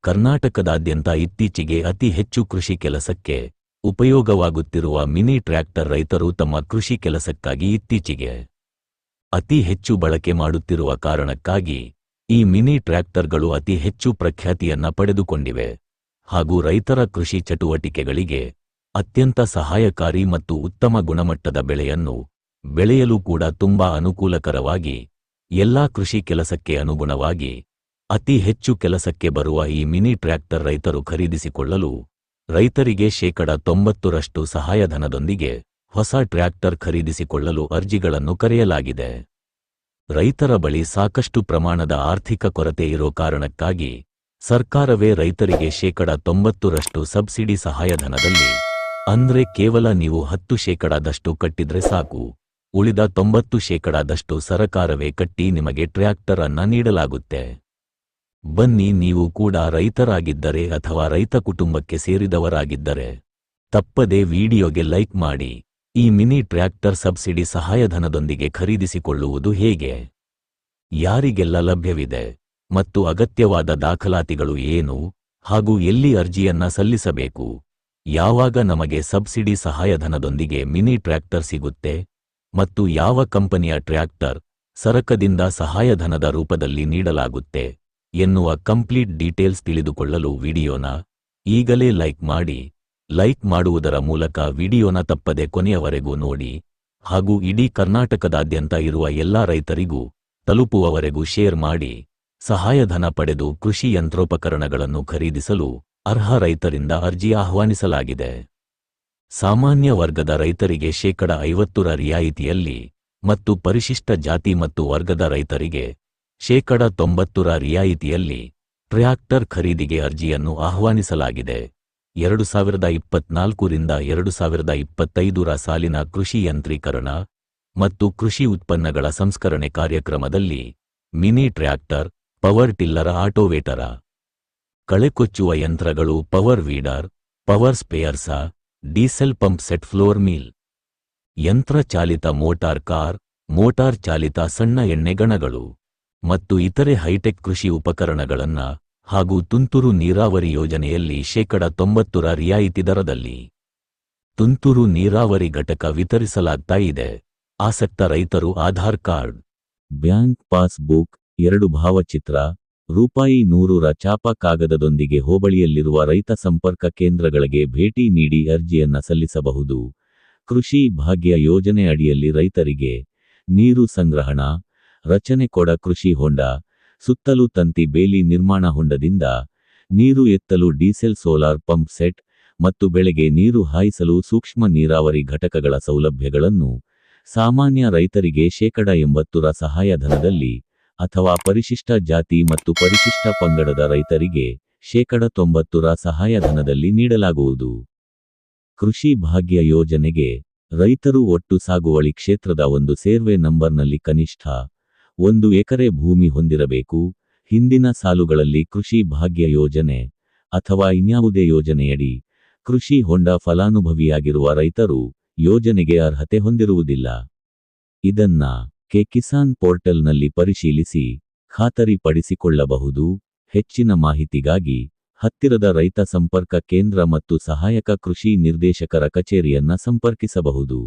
ಕರ್ನಾಟಕದಾದ್ಯಂತ ಇತ್ತೀಚೆಗೆ ಅತಿ ಹೆಚ್ಚು ಕೃಷಿ ಕೆಲಸಕ್ಕೆ ಉಪಯೋಗವಾಗುತ್ತಿರುವ ಮಿನಿ ಟ್ರ್ಯಾಕ್ಟರ್ ರೈತರು ತಮ್ಮ ಕೃಷಿ ಕೆಲಸಕ್ಕಾಗಿ ಇತ್ತೀಚೆಗೆ ಅತಿ ಹೆಚ್ಚು ಬಳಕೆ ಮಾಡುತ್ತಿರುವ ಕಾರಣಕ್ಕಾಗಿ ಈ ಮಿನಿ ಟ್ರ್ಯಾಕ್ಟರ್ಗಳು ಅತಿ ಹೆಚ್ಚು ಪ್ರಖ್ಯಾತಿಯನ್ನ ಪಡೆದುಕೊಂಡಿವೆ ಹಾಗೂ ರೈತರ ಕೃಷಿ ಚಟುವಟಿಕೆಗಳಿಗೆ ಅತ್ಯಂತ ಸಹಾಯಕಾರಿ ಮತ್ತು ಉತ್ತಮ ಗುಣಮಟ್ಟದ ಬೆಳೆಯನ್ನು ಬೆಳೆಯಲು ಕೂಡ ತುಂಬಾ ಅನುಕೂಲಕರವಾಗಿ ಎಲ್ಲಾ ಕೃಷಿ ಕೆಲಸಕ್ಕೆ ಅನುಗುಣವಾಗಿ ಅತಿ ಹೆಚ್ಚು ಕೆಲಸಕ್ಕೆ ಬರುವ ಈ ಮಿನಿ ಟ್ರ್ಯಾಕ್ಟರ್ ರೈತರು ಖರೀದಿಸಿಕೊಳ್ಳಲು ರೈತರಿಗೆ 90% ಸಹಾಯಧನದೊಂದಿಗೆ ಹೊಸ ಟ್ರ್ಯಾಕ್ಟರ್ ಖರೀದಿಸಿಕೊಳ್ಳಲು ಅರ್ಜಿಗಳನ್ನು ಕರೆಯಲಾಗಿದೆ. ರೈತರ ಬಳಿ ಸಾಕಷ್ಟು ಪ್ರಮಾಣದ ಆರ್ಥಿಕ ಕೊರತೆ ಇರೋ ಕಾರಣಕ್ಕಾಗಿ ಸರ್ಕಾರವೇ ರೈತರಿಗೆ 90% ಸಬ್ಸಿಡಿ ಸಹಾಯಧನದಲ್ಲಿ, ಅಂದ್ರೆ ಕೇವಲ ನೀವು 10% ಕಟ್ಟಿದ್ರೆ ಸಾಕು, ಉಳಿದ 90% ಸರಕಾರವೇ ಕಟ್ಟಿ ನಿಮಗೆ ಟ್ರ್ಯಾಕ್ಟರ್ ಅನ್ನ ನೀಡಲಾಗುತ್ತೆ. ಬನ್ನಿ, ನೀವು ಕೂಡ ರೈತರಾಗಿದ್ದರೆ ಅಥವಾ ರೈತ ಕುಟುಂಬಕ್ಕೆ ಸೇರಿದವರಾಗಿದ್ದರೆ ತಪ್ಪದೆ ವಿಡಿಯೋಗೆ ಲೈಕ್ ಮಾಡಿ. ಈ ಮಿನಿ ಟ್ರ್ಯಾಕ್ಟರ್ ಸಬ್ಸಿಡಿ ಸಹಾಯಧನದೊಂದಿಗೆ ಖರೀದಿಸಿಕೊಳ್ಳುವುದು ಹೇಗೆ, ಯಾರಿಗೆಲ್ಲ ಲಭ್ಯವಿದೆ ಮತ್ತು ಅಗತ್ಯವಾದ ದಾಖಲಾತಿಗಳು ಏನು ಹಾಗೂ ಎಲ್ಲಿ ಅರ್ಜಿಯನ್ನ ಸಲ್ಲಿಸಬೇಕು, ಯಾವಾಗ ನಮಗೆ ಸಬ್ಸಿಡಿ ಸಹಾಯಧನದೊಂದಿಗೆ ಮಿನಿ ಟ್ರ್ಯಾಕ್ಟರ್ ಸಿಗುತ್ತೆ ಮತ್ತು ಯಾವ ಕಂಪನಿಯ ಟ್ರ್ಯಾಕ್ಟರ್ ಸರಕದಿಂದ ಸಹಾಯಧನದ ರೂಪದಲ್ಲಿ ನೀಡಲಾಗುತ್ತೆ ಎನ್ನುವ ಕಂಪ್ಲೀಟ್ ಡೀಟೇಲ್ಸ್ ತಿಳಿದುಕೊಳ್ಳಲು ವಿಡಿಯೋನ ಈಗಲೇ ಲೈಕ್ ಮಾಡಿ. ಲೈಕ್ ಮಾಡುವುದರ ಮೂಲಕ ವಿಡಿಯೋನ ತಪ್ಪದೆ ಕೊನೆಯವರೆಗೂ ನೋಡಿ ಹಾಗೂ ಇಡೀ ಕರ್ನಾಟಕದಾದ್ಯಂತ ಇರುವ ಎಲ್ಲಾ ರೈತರಿಗೂ ತಲುಪುವವರೆಗೂ ಶೇರ್ ಮಾಡಿ. ಸಹಾಯಧನ ಪಡೆದು ಕೃಷಿ ಯಂತ್ರೋಪಕರಣಗಳನ್ನು ಖರೀದಿಸಲು ಅರ್ಹ ರೈತರಿಂದ ಅರ್ಜಿ ಆಹ್ವಾನಿಸಲಾಗಿದೆ. ಸಾಮಾನ್ಯ ವರ್ಗದ ರೈತರಿಗೆ 50% ರಿಯಾಯಿತಿಯಲ್ಲಿ ಮತ್ತು ಪರಿಶಿಷ್ಟ ಜಾತಿ ಮತ್ತು ವರ್ಗದ ರೈತರಿಗೆ 90% ರಿಯಾಯಿತಿಯಲ್ಲಿ ಟ್ರ್ಯಾಕ್ಟರ್ ಖರೀದಿಗೆ ಅರ್ಜಿಯನ್ನು ಆಹ್ವಾನಿಸಲಾಗಿದೆ. 2024 ರಿಂದ 2025 ಸಾಲಿನ ಕೃಷಿ ಯಂತ್ರೀಕರಣ ಮತ್ತು ಕೃಷಿ ಉತ್ಪನ್ನಗಳ ಸಂಸ್ಕರಣೆ ಕಾರ್ಯಕ್ರಮದಲ್ಲಿ ಮಿನಿ ಟ್ರ್ಯಾಕ್ಟರ್, ಪವರ್ ಟಿಲ್ಲರ್, ಆಟೋವೇಟರ, ಕಳೆಕೊಚ್ಚುವ ಯಂತ್ರಗಳು, power weeder, power sprayers, diesel pump set, flour mill, ಯಂತ್ರ ಚಾಲಿತ ಮೋಟಾರ್ ಕಾರ್, ಮೋಟಾರ್ ಚಾಲಿತ ಸಣ್ಣ ಎಣ್ಣೆಗಣಗಳು ಮತ್ತು ಇತರೆ ಹೈಟೆಕ್ ಕೃಷಿ ಉಪಕರಣಗಳನ್ನ ಹಾಗೂ ತುಂತುರು ನೀರಾವರಿ ಯೋಜನೆಯಲ್ಲಿ 90% ರಿಯಾಯಿತಿ ದರದಲ್ಲಿ ತುಂತುರು ನೀರಾವರಿ ಘಟಕ ವಿತರಿಸಲಾಗ್ತಾ ಇದೆ. ಆಸಕ್ತ ರೈತರು Aadhaar card, bank pass book, 2 ಭಾವಚಿತ್ರ, ₹100 ಚಾಪ ಕಾಗದದೊಂದಿಗೆ ಹೋಬಳಿಯಲ್ಲಿರುವ ರೈತ ಸಂಪರ್ಕ ಕೇಂದ್ರಗಳಿಗೆ ಭೇಟಿ ನೀಡಿ ಅರ್ಜಿಯನ್ನ ಸಲ್ಲಿಸಬಹುದು. ಕೃಷಿ ಭಾಗ್ಯ ಯೋಜನೆ ಅಡಿಯಲ್ಲಿ ರೈತರಿಗೆ ನೀರು ಸಂಗ್ರಹಣಾ ರಚನೆ ಕೊಡ, ಕೃಷಿ ಹೊಂಡ, ಸುತ್ತಲೂ ತಂತಿ ಬೇಲಿ ನಿರ್ಮಾಣ, ಹೊಂಡದಿಂದ ನೀರು ಎತ್ತಲು ಡೀಸೆಲ್ ಸೋಲಾರ್ ಪಂಪ್ ಸೆಟ್ ಮತ್ತು ಬೆಳೆಗೆ ನೀರು ಹಾಯಿಸಲು ಸೂಕ್ಷ್ಮ ನೀರಾವರಿ ಘಟಕಗಳ ಸೌಲಭ್ಯಗಳನ್ನು ಸಾಮಾನ್ಯ ರೈತರಿಗೆ 80% ಸಹಾಯಧನದಲ್ಲಿ ಅಥವಾ ಪರಿಶಿಷ್ಟ ಜಾತಿ ಮತ್ತು ಪರಿಶಿಷ್ಟ ಪಂಗಡದ ರೈತರಿಗೆ 90% ಸಹಾಯಧನದಲ್ಲಿ ನೀಡಲಾಗುವುದು. ಕೃಷಿ ಭಾಗ್ಯ ಯೋಜನೆಗೆ ರೈತರು ಒಟ್ಟು ಸಾಗುವಳಿ ಕ್ಷೇತ್ರದ ಒಂದು ಸರ್ವೆ ನಂಬರ್ನಲ್ಲಿ ಕನಿಷ್ಠ 1 ಎಕರೆ ಭೂಮಿ ಹೊಂದಿರಬೇಕು. ಹಿಂದಿನ ಸಾಲುಗಳಲ್ಲಿ ಕೃಷಿ ಭಾಗ್ಯ ಯೋಜನೆ ಅಥವಾ ಇನ್ಯಾವುದೇ ಯೋಜನೆಯಡಿ ಕೃಷಿ ಹೊಂಡ ಫಲಾನುಭವಿಯಾಗಿರುವ ರೈತರು ಯೋಜನೆಗೆ ಅರ್ಹತೆ ಹೊಂದಿರುವುದಿಲ್ಲ. ಇದನ್ನ ಕಿಸಾನ್ ಪೋರ್ಟಲ್ನಲ್ಲಿ ಪರಿಶೀಲಿಸಿ ಖಾತರಿ ಪಡಿಸಿಕೊಳ್ಳಬಹುದು. ಹೆಚ್ಚಿನ ಮಾಹಿತಿಗಾಗಿ ಹತ್ತಿರದ ರೈತ ಸಂಪರ್ಕ ಕೇಂದ್ರ ಮತ್ತು ಸಹಾಯಕ ಕೃಷಿ ನಿರ್ದೇಶಕರ ಕಚೇರಿಯನ್ನ ಸಂಪರ್ಕಿಸಬಹುದು.